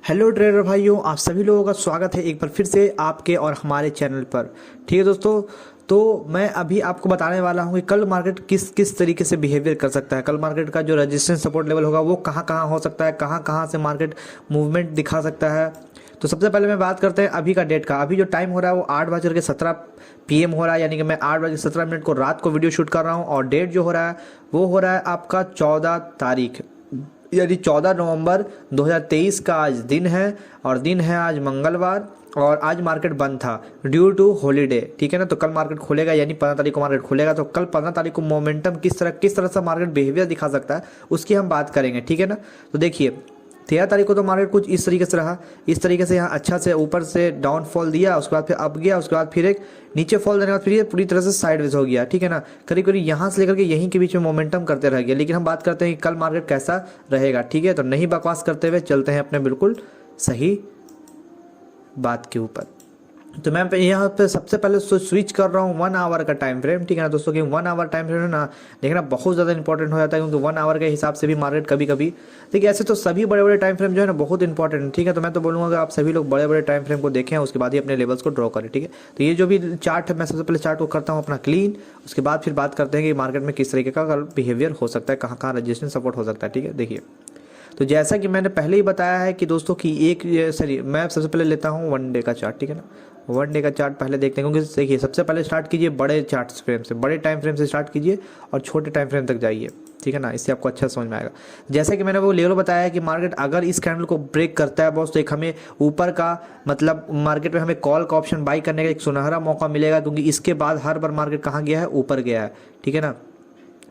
Hello trader भाइयों, आप सभी लोगों का स्वागत है एक बार फिर से आपके और हमारे चैनल पर। ठीक है दोस्तों, तो मैं अभी आपको बताने वाला हूँ कि कल मार्केट किस किस तरीके से बिहेवियर कर सकता है। कल मार्केट का जो रेजिस्टेंस सपोर्ट लेवल होगा वो कहाँ कहाँ हो सकता है, कहाँ कहाँ से मार्केट मूवमेंट दिखा सकता है। तो सबसे पहले मैं बात करते हैं अभी का डेट का। अभी जो टाइम हो रहा है वो 8:17 PM हो रहा है, यानी कि मैं 8:17 को रात को वीडियो शूट कर रहा हूँ। और डेट जो हो रहा है वो हो रहा है आपका 14 तारीख, यानी 14 नवंबर 2023 का आज दिन है। और दिन है आज मंगलवार, और आज मार्केट बंद था ड्यू टू हॉलीडे। ठीक है ना, तो कल मार्केट खुलेगा, यानी 15 तारीख को मार्केट खुलेगा। तो कल 15 तारीख को मोमेंटम किस तरह से मार्केट बिहेवियर दिखा सकता है उसकी हम बात करेंगे। ठीक है ना, तो देखिए 13 तारीख को तो मार्केट कुछ इस तरीके से रहा, इस तरीके से यहाँ अच्छा से ऊपर से डाउनफॉल दिया, उसके बाद फिर अप गया, उसके बाद फिर एक नीचे फॉल देने के बाद फिर ये पूरी तरह से साइडवेज हो गया। ठीक है ना, करीब करीब यहाँ से लेकर के यहीं के बीच में मोमेंटम करते रह गया। लेकिन हम बात करते हैं कि कल मार्केट कैसा रहेगा। ठीक है, तो नहीं बकवास करते हुए चलते हैं अपने बिल्कुल सही बात के ऊपर। तो मैं यहाँ पे सबसे पहले स्विच कर रहा हूँ 1 आवर का टाइम फ्रेम। ठीक है ना दोस्तों, कि 1 आवर टाइम फ्रेम है ना, देखना बहुत ज़्यादा इंपॉर्टेंट हो जाता है, क्योंकि 1 आवर के हिसाब से भी मार्केट कभी कभी देखिए, ऐसे तो सभी बड़े बड़े टाइम फ्रेम जो है ना बहुत इंपॉर्टेंट है। ठीक है, तो मैं तो बोलूँगा कि आप सभी लोग बड़े बड़े टाइम फ्रेम को देखें, उसके बाद ही अपने लेवल्स को ड्रॉ करें। ठीक है, तो ये जो भी चार्ट है मैं सबसे पहले चार्ट को करता हूँ अपना क्लीन, उसके बाद फिर बात करते हैं कि मार्केट में किस तरीके का बिहेवियर हो सकता है, कहाँ कहाँ रजिस्टेंस सपोर्ट हो सकता है। ठीक है, देखिए तो जैसा कि मैंने पहले ही बताया है कि दोस्तों कि मैं सबसे पहले लेता हूँ 1 डे का चार्ट। ठीक है ना, 1 डे का चार्ट पहले देखते हैं, क्योंकि देखिए सबसे पहले स्टार्ट कीजिए बड़े चार्ट फ्रेम से, बड़े टाइम फ्रेम से स्टार्ट कीजिए और छोटे टाइम फ्रेम तक जाइए। ठीक है ना, इससे आपको अच्छा समझ में आएगा। जैसे कि मैंने वो लेवल बताया कि मार्केट अगर इस कैंडल को ब्रेक करता है बॉस, तो एक हमें ऊपर का मतलब मार्केट में हमें कॉल का ऑप्शन बाई करने का एक सुनहरा मौका मिलेगा, क्योंकि इसके बाद हर बार मार्केट कहाँ गया है, ऊपर गया है। ठीक है ना,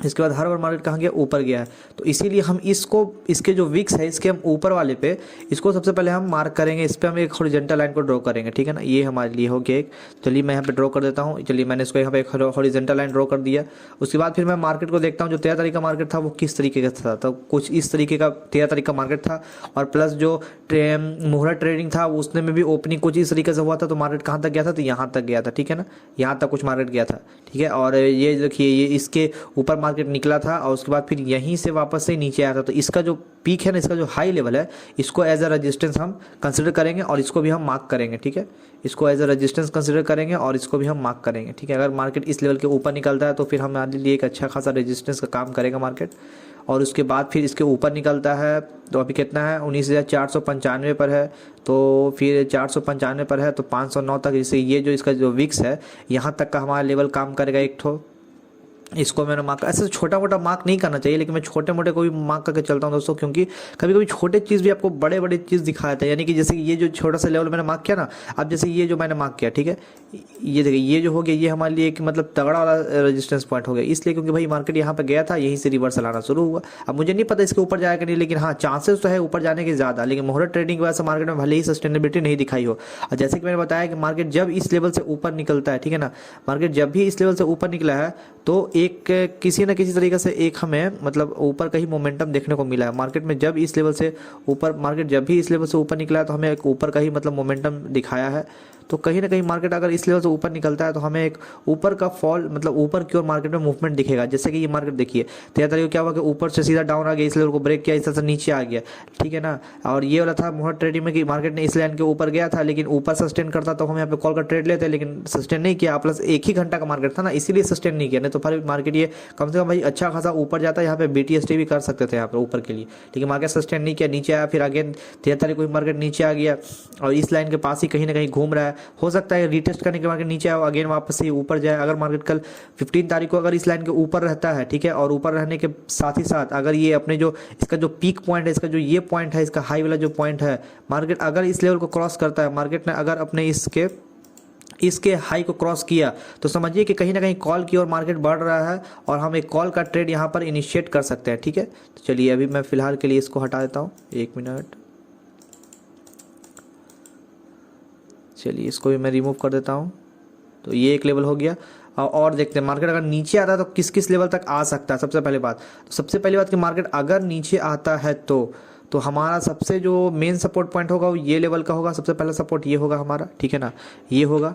इसके बाद हर बार मार्केट कहाँ गया, ऊपर गया है। तो इसीलिए हम इसको, इसके जो विक्स है इसके हम ऊपर वाले पे इसको सबसे पहले हम मार्क करेंगे, इस पर हम एक हॉरिजॉन्टल लाइन को ड्रॉ करेंगे। ठीक है ना, ये हमारे लिए हो गया एक। चलिए मैं यहाँ पे ड्रॉ कर देता हूँ। चलिए मैंने इसको यहाँ पे एक हॉरिजॉन्टल लाइन ड्रॉ कर दिया। उसके बाद फिर मैं मार्केट को देखता हूँ, जो 13 तारीख का मार्केट था वो किस तरीके का था। तो कुछ इस तरीके का 13 तारीख का मार्केट था, और प्लस जो मुहूर्त ट्रेडिंग था उसने में भी ओपनिंग कुछ इस तरीके से हुआ था। तो मार्केट कहाँ तक गया था, तो यहाँ तक गया था। ठीक है ना, यहाँ तक कुछ मार्केट गया था। ठीक है, और ये देखिए ये इसके ऊपर मार्केट निकला था, और उसके बाद फिर यहीं से वापस से नीचे आया था। तो इसका जो पीक है ना, इसका जो हाई लेवल है, इसको एज अ रेजिस्टेंस हम कंसिडर करेंगे और इसको भी हम मार्क करेंगे। ठीक है, इसको एज अ रेजिस्टेंस कंसिडर करेंगे और इसको भी हम मार्क करेंगे। ठीक है, अगर मार्केट इस लेवल के ऊपर निकलता है तो फिर हमारे लिए एक अच्छा खासा रेजिस्टेंस का काम करेगा मार्केट। और उसके बाद फिर इसके ऊपर निकलता है, तो अभी कितना है, 19,495 पर है। तो फिर 495 पर है, तो 509 तक, जैसे ये जो इसका जो विक्स है यहाँ तक का हमारा लेवल काम करेगा एक ठो। इसको मैंने मार्क, ऐसे छोटा मोटा मार्क नहीं करना चाहिए, लेकिन मैं छोटे मोटे को भी मार्क करके चलता हूँ दोस्तों, क्योंकि कभी कभी छोटे चीज़ भी आपको बड़े बड़े चीज़ दिखाता है। यानी कि जैसे ये जो छोटा सा लेवल मैंने मार्क किया ना, अब जैसे ये जो मैंने मार्क किया, ठीक है, ये देखिए ये जो हो गया, ये हमारे लिए एक मतलब तगड़ा वाला रेजिस्टेंस पॉइंट हो गया। इसलिए क्योंकि भाई मार्केट यहाँ पे गया था, यहीं से रिवर्सल आना शुरू हुआ। अब मुझे नहीं पता इसके ऊपर जाएगा नहीं, लेकिन हाँ चांसेस तो है ऊपर जाने के ज़्यादा। लेकिन मुहूर्त ट्रेडिंग की वजह से मार्केट में भले ही सस्टेनेबिलिटी नहीं दिखाई हो। और जैसे कि मैंने बताया कि मार्केट जब इस लेवल से ऊपर निकलता है, ठीक है ना, मार्केट जब भी इस लेवल से ऊपर निकला है तो एक किसी न किसी तरीके से एक हमें मतलब ऊपर का ही मोमेंटम देखने को मिला है मार्केट में। जब इस लेवल से ऊपर, मार्केट जब भी इस लेवल से ऊपर निकला है तो हमें एक ऊपर का ही मतलब मोमेंटम दिखाया है। तो कहीं ना कहीं मार्केट अगर इस लेवल से ऊपर निकलता है तो हमें एक ऊपर का फॉल, मतलब ऊपर की ओर मार्केट में मूवमेंट दिखेगा। जैसे कि ये मार्केट देखिए 13 तारीख को क्या हुआ कि ऊपर से सीधा डाउन आ गया, इस लेवल को ब्रेक किया, इस तरह से नीचे आ गया। ठीक है ना, और ये वाला था मुहूर्त ट्रेडिंग में कि मार्केट ने इस लाइन के ऊपर गया था, लेकिन ऊपर सस्टेन करता तो हम यहाँ पे कॉल का ट्रेड लेते, लेकिन सस्टेन नहीं किया। प्लस एक ही घंटा का मार्केट था ना, इसीलिए सस्टेन नहीं किया, नहीं तो फिर मार्केट ये कम से कम भाई अच्छा खासा ऊपर जाता है। यहाँ पे BTST भी कर सकते थे यहाँ पर ऊपर के लिए, लेकिन मार्केट सस्टेन नहीं किया, नीचे आया। फिर अगेन 13 तारीख को मार्केट नीचे आ गया और इस लाइन के पास ही कहीं ना कहीं घूम रहा है। हो सकता है रीटेस्ट करने के मार्केट नीचे आए, अगेन वापस से ऊपर जाए। अगर मार्केट कल 15 तारीख को अगर इस लाइन के ऊपर रहता है, ठीक है, और ऊपर रहने के साथ ही साथ अगर ये अपने जो इसका जो पीक पॉइंट है, इसका जो ये पॉइंट है, इसका हाई वाला जो पॉइंट है, मार्केट अगर इस लेवल को क्रॉस करता है, मार्केट ने अगर अपने इसके हाई को क्रॉस किया, तो समझिए कि कहीं ना कहीं कॉल की ओर मार्केट बढ़ रहा है और हम एक कॉल का ट्रेड यहाँ पर इनिशिएट कर सकते हैं। ठीक है, तो चलिए अभी मैं फिलहाल के लिए इसको हटा देता हूँ, 1 मिनट। चलिए इसको भी मैं रिमूव कर देता हूँ। तो ये एक लेवल हो गया। और देखते हैं मार्केट अगर नीचे आता है तो किस किस लेवल तक आ सकता है। सबसे पहली बात कि मार्केट अगर नीचे आता है तो हमारा सबसे जो मेन सपोर्ट पॉइंट होगा वो ये लेवल का होगा। सबसे पहला सपोर्ट ये होगा हमारा, ठीक है ना, ये होगा।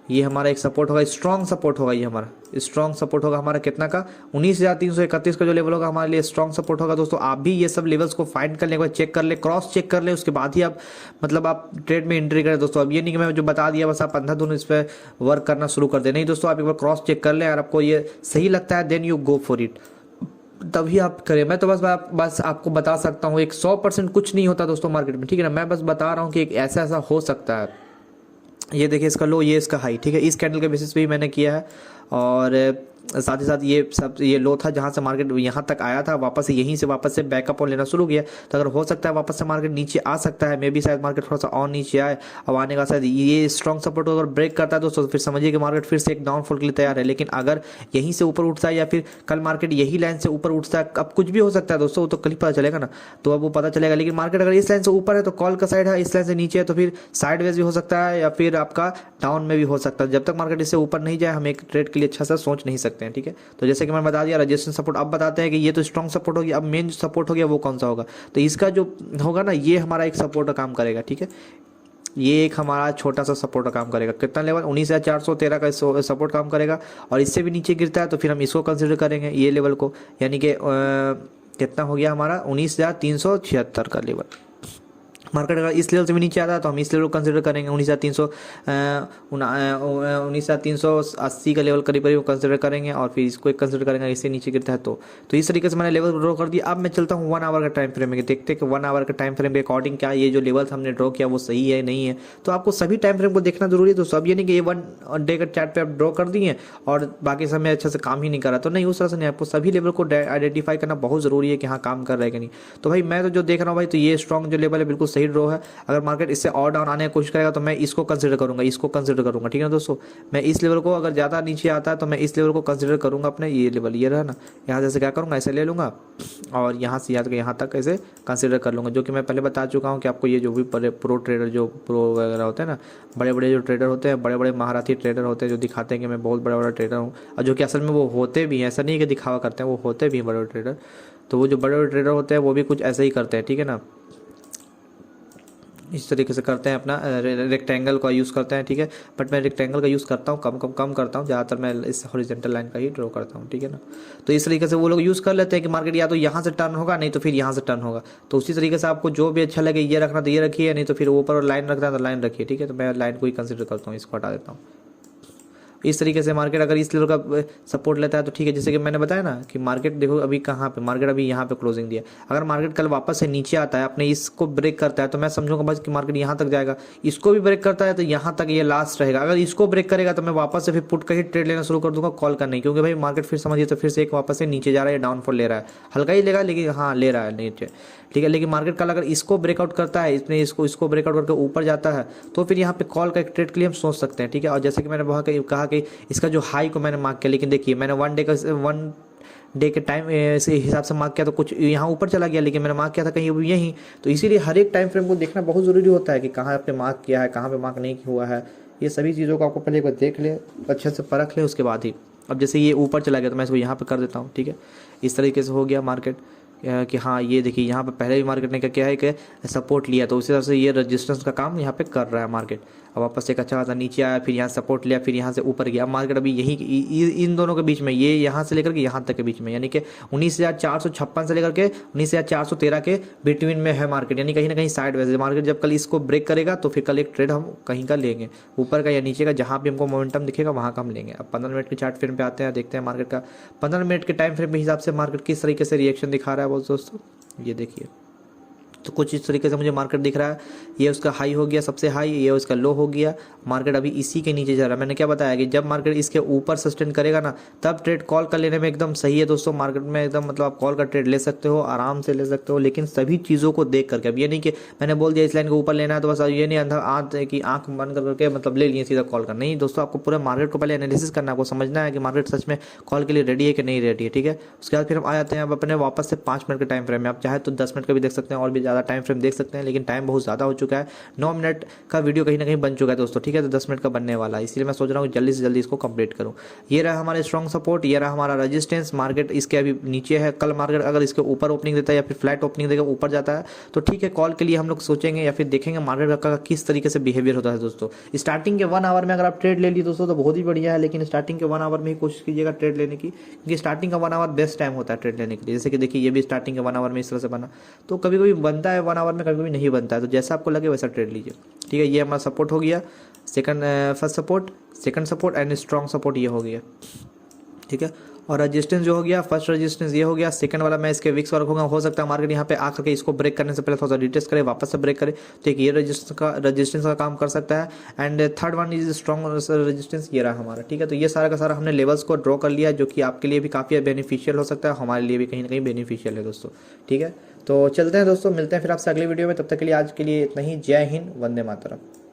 ये हमारा एक सपोर्ट होगा, स्ट्रॉन्ग सपोर्ट होगा, ये हमारा स्ट्रॉन्ग सपोर्ट होगा हमारा कितना का 19,331 का जो लेवल होगा हमारे लिए स्ट्रॉन्ग सपोर्ट होगा। दोस्तों आप भी ये सब लेवल्स को फाइंड कर ले, एक बार चेक कर ले, क्रॉस चेक कर ले, उसके बाद ही आप मतलब आप ट्रेड में एंट्री करें। दोस्तों अब ये नहीं कि मैं जो बता दिया बस आप 15 दिन इस पर वर्क करना शुरू कर दे, नहीं दोस्तों आप एक बार क्रॉस चेक कर ले, अगर आपको ये सही लगता है then you go for it, तभी आप करें। मैं तो बस आपको बता सकता हूँ, एक 100% कुछ नहीं होता दोस्तों मार्केट में, ठीक है ना। मैं बस बता रहा हूँ कि एक ऐसा ऐसा हो सकता है। ये देखिए इसका लो, ये इसका हाई, ठीक है, इस कैंडल के बेसिस पे ही मैंने किया है। और साथ ही साथ ये लो था जहाँ से मार्केट यहाँ तक आया था, वापस यहीं से वापस से बैकअप और लेना शुरू किया। तो अगर हो सकता है वापस से मार्केट नीचे आ सकता है, मे बी शायद मार्केट थोड़ा सा और नीचे आए। अब आने का शायद ये स्ट्रॉन्ग सपोर्ट अगर ब्रेक करता है दोस्तों तो फिर समझिए कि मार्केट फिर से एक डाउनफॉल के लिए तैयार है। लेकिन अगर यहीं से ऊपर उठता है या फिर कल मार्केट यही लाइन से ऊपर उठता है, अब कुछ भी हो सकता है दोस्तों, वो तो कल ही पता चलेगा ना, तो अब वो पता चलेगा। लेकिन मार्केट अगर इस लाइन से ऊपर है तो कॉल का साइड है, इस लाइन से नीचे है तो फिर साइडवेज भी हो सकता है या फिर आपका डाउन में भी हो सकता है। जब तक मार्केट इससे ऊपर नहीं जाए हम एक ट्रेड के लिए अच्छा सा सोच नहीं सकते हैं, ठीक है। तो जैसे कि मैंने बता दिया रेजिस्टेंस सपोर्ट, अब बताते हैं कि ये तो स्ट्रॉन्ग सपोर्ट हो गया, अब मेन सपोर्ट हो गया वो कौन सा होगा। तो इसका जो होगा ना ये हमारा एक सपोर्ट का काम करेगा, ठीक है। ये एक हमारा छोटा सा सपोर्ट का काम करेगा, कितना लेवल 19,413 का सपोर्ट काम करेगा। और इससे भी नीचे गिरता है तो फिर हम इसको कंसिडर करेंगे ये लेवल को, यानी कि कितना हो गया हमारा 19,376 का लेवल। मार्केट अगर इस लेवल से भी नीचे आता है तो हम इस लेवल को कंसिडर करेंगे 19,380 का लेवल करीब करीब कंसिडर करेंगे। और फिर इसको एक कंसिडर करेंगे, इससे नीचे गिरता है तो इस तरीके से मैंने लेवल ड्रॉ कर दिया। अब मैं चलता हूँ 1 आवर का टाइम फ्रेम में, देखते हैं कि 1 आवर का टाइम फ्रेम के अकॉर्डिंग क्या ये जो लेवल हमने ड्रॉ किया वो सही है नहीं है। तो आपको सभी टाइम फ्रेम को देखना जरूरी है दोस्तों। अब ये नहीं कि ये 1 डे का चार्ट पे आप ड्रॉ कर दिए और बाकी समय अच्छे से काम ही नहीं कर रहा, तो नहीं, उस तरह से नहीं। आपको सभी लेवल को आइडेंटिफाई करना बहुत जरूरी है कि हाँ काम कर रहा है कि नहीं। तो भाई मैं तो जो देख रहा हूँ भाई, तो ये स्ट्रॉन्ग जो लेवल है बिल्कुल सही ड्रॉ है। अगर मार्केट इससे और डाउन आने की कोशिश करेगा तो मैं इसको कंसिडर करूंगा, ठीक है ना दोस्तों। मैं इस लेवल को अगर ज़्यादा नीचे आता है तो मैं इस लेवल को कंसिडर करूंगा, अपने ये लेवल ये रहा ना, यहाँ जैसे क्या करूंगा ऐसे ले लूंगा और यहाँ से यहाँ तक ऐसे कंसिडर कर लूंगा। जो कि मैं पहले बता चुका हूँ कि आपको ये जो भी प्रो ट्रेडर जो प्रो वगैरह होते हैं ना, बड़े बड़े जो ट्रेडर होते हैं, बड़े बड़े महारथी ट्रेडर होते हैं जो दिखाते हैं कि मैं बहुत बड़ा बड़ा ट्रेडर हूँ, और जो कि असल में वो होते भी हैं, ऐसा नहीं कि दिखावा करते हैं, वो होते भी हैं बड़े बड़े ट्रेडर। तो वो जो बड़े बड़े ट्रेडर होते हैं वो भी कुछ ऐसे ही करते हैं, ठीक है ना, इस तरीके से करते हैं, अपना रेक्टेंगल का यूज़ करते हैं, ठीक है। बट मैं रेक्टेंगल का यूज़ करता हूँ कम करता हूँ, ज़्यादातर मैं इस हॉरिजॉन्टल लाइन का ही ड्रॉ करता हूँ, ठीक है ना। तो इस तरीके से वो लोग यूज़ कर लेते हैं कि मार्केट या तो यहाँ से टर्न होगा नहीं तो फिर यहाँ से टर्न होगा। तो उसी तरीके से आपको जो भी अच्छा लगे ये रखना तो ये रखिए, नहीं तो फिर ऊपर लाइन रखना तो लाइन रखिए, ठीक है। तो मैं लाइन को ही कंसिडर करता हूँ, इसको हटा देता हूँ। इस तरीके से मार्केट अगर इस लेवल का सपोर्ट लेता है तो ठीक है। जैसे कि मैंने बताया ना कि मार्केट देखो अभी कहाँ पे, मार्केट अभी यहाँ पे क्लोजिंग दिया। अगर मार्केट कल वापस से नीचे आता है, अपने इसको ब्रेक करता है, तो मैं समझूंगा बस कि मार्केट यहाँ तक जाएगा। इसको भी ब्रेक करता है तो यहाँ तक ये लास्ट रहेगा। अगर इसको ब्रेक करेगा तो मैं वापस से फिर पुट का ही ट्रेड लेना शुरू कर दूंगा, कॉल का नहीं, क्योंकि भाई मार्केट फिर समझिए तो फिर से एक वापस से नीचे जा रहा है, डाउनफॉल ले रहा है, हल्का ही लेगा लेकिन हाँ ले रहा है नीचे, ठीक है। लेकिन मार्केट कल अगर इसको ब्रेकआउट करता है, इसने इसको ब्रेकआउट करके ऊपर जाता है तो फिर यहाँ पे कॉल का एक ट्रेड के लिए हम सोच सकते हैं, ठीक है। और जैसे कि मैंने कहा कि इसका जो हाई को मैंने मार्क किया, लेकिन देखिए मैंने 1 डे के टाइम से हिसाब से मार्क किया तो कुछ यहाँ ऊपर चला गया, लेकिन मैंने मार्क किया था कहीं यहीं। तो इसीलिए हर एक टाइम फ्रेम को देखना बहुत ज़रूरी होता है कि कहाँ आपने मार्क किया है, कहाँ पे मार्क नहीं हुआ है। ये सभी चीज़ों को आपको पहले एक बार देख ले, अच्छे से परख ले, उसके बाद ही। अब जैसे ये ऊपर चला गया तो मैं इसको यहाँ पे कर देता हूँ, ठीक है। इस तरीके से हो गया मार्केट कि हाँ ये देखिए यहाँ पे पहले भी मार्केट ने क्या किया है कि सपोर्ट लिया, तो उसी तरह से ये रेजिस्टेंस का काम यहाँ पे कर रहा है मार्केट। अब वापस एक अच्छा खासा नीचे आया, फिर यहाँ सपोर्ट लिया, फिर यहाँ से ऊपर गया। मार्केट अभी यही इन दोनों के बीच में, ये यहाँ से लेकर के यहाँ तक के बीच में, यानी कि 19,456 से लेकर के 19,413 के बिटवीन में है मार्केट, यानी कहीं ना कहीं साइड वेज मार्केट। जब कल इसको ब्रेक करेगा तो फिर कल एक ट्रेड हम कहीं का लेंगे, ऊपर का या नीचे का, जहाँ भी हमको मोमेंटम दिखेगा वहाँ का हम लेंगे। अब 15 मिनट के चार्ट फ्रेम पे आते हैं, देखते हैं मार्केट का 15 मिनट के टाइम फ्रेम के हिसाब से मार्केट किस तरीके से रिएक्शन दिखा रहा है वो दोस्तों। ये देखिए तो कुछ इस तरीके से मुझे मार्केट दिख रहा है। ये उसका हाई हो गया सबसे हाई, ये उसका लो हो गया। मार्केट अभी इसी के नीचे जा रहा है। मैंने क्या बताया कि जब मार्केट इसके ऊपर सस्टेन करेगा ना, तब ट्रेड कॉल कर लेने में एकदम सही है दोस्तों। मार्केट में एकदम मतलब आप कॉल का ट्रेड ले सकते हो, आराम से ले सकते हो, लेकिन सभी चीज़ों को देख करके। अब ये नहीं कि मैंने बोल दिया इस लाइन को ऊपर लेना है तो बस ये नहीं अंदर कि आंख बंद करके मतलब ले लिए सीधा कॉल करना। नहीं दोस्तों, आपको पूरे मार्केट को पहले एनालिसिस करना है, आपको समझना है कि मार्केट सच में कॉल के लिए रेडी है कि नहीं रेडी है, ठीक है। उसके बाद फिर हम आ जाते हैं अब अपने वापस से 5 मिनट के टाइम फ्रेम में। आप चाहे तो 10 मिनट का भी देख सकते हैं और भी ज़्यादा ज़्यादा टाइम फ्रेम देख सकते हैं, लेकिन टाइम बहुत ज़्यादा हो चुका है। 9 मिनट का वीडियो कहीं ना कहीं बन चुका है दोस्तों, ठीक है। तो 10 मिनट का बनने वाला है, इसलिए मैं सोच रहा हूँ जल्दी से जल्दी इसको कंप्लीट करूँ। ये रहा हमारे स्ट्रॉन्ग सपोर्ट, ये रहा हमारा रजिस्टेंस। मार्केट इसके अभी नीचे है। कल मार्केट अगर इसके ऊपर ओपनिंग देता है या फिर फ्लैट ओपनिंग देकर ऊपर जाता है तो ठीक है, कॉल के लिए हम लोग सोचेंगे या फिर देखेंगे मार्केट का किस तरीके से बिहेवियर होता है दोस्तों। स्टार्टिंग के 1 आवर में अगर आप ट्रेड ले लिए दोस्तों तो बहुत ही बढ़िया है, लेकिन स्टार्टिंग के 1 आवर में ही कोशिश कीजिएगा ट्रेड लेने की, क्योंकि स्टार्टिंग का 1 आवर बेस्ट टाइम होता है ट्रेड लेने के लिए। जैसे कि देखिए ये भी स्टार्टिंग के 1 आवर में इस तरह से बना, तो कभी कभी बनता है 1 आवर में, कभी कभी नहीं बनता है, तो जैसा आपको लगे वैसा ट्रेड लीजिए, ठीक है। ये हमारा सपोर्ट हो गया, first support, second support and strong support ये हो गया, ठीक है। और रजिस्टेंस जो हो गया, फर्स्ट रजिस्टेंस ये हो गया, सेकंड वाला मैं इसके विक्स वर्क हो सकता है मार्केट यहाँ पे आकर के इसको ब्रेक करने से पहले थोड़ा सा रिटेस्ट करे, वापस से ब्रेक करे, तो एक ये रजिस्टेंस का काम कर सकता है। And third one is strong resistance, ये रहा हमारा, ठीक है। तो ये सारा का सारा हमने लेवल्स को ड्रॉ कर लिया, जो कि आपके लिए भी काफ़ी बेनिफिशियल हो सकता है, हमारे लिए भी कहीं ना कहीं बेनिफिशियल है दोस्तों, ठीक है। तो चलते हैं दोस्तों, मिलते हैं फिर आपसे अगली वीडियो में, तब तक के लिए आज के लिए इतना ही। जय हिंद, वंदे मातरम।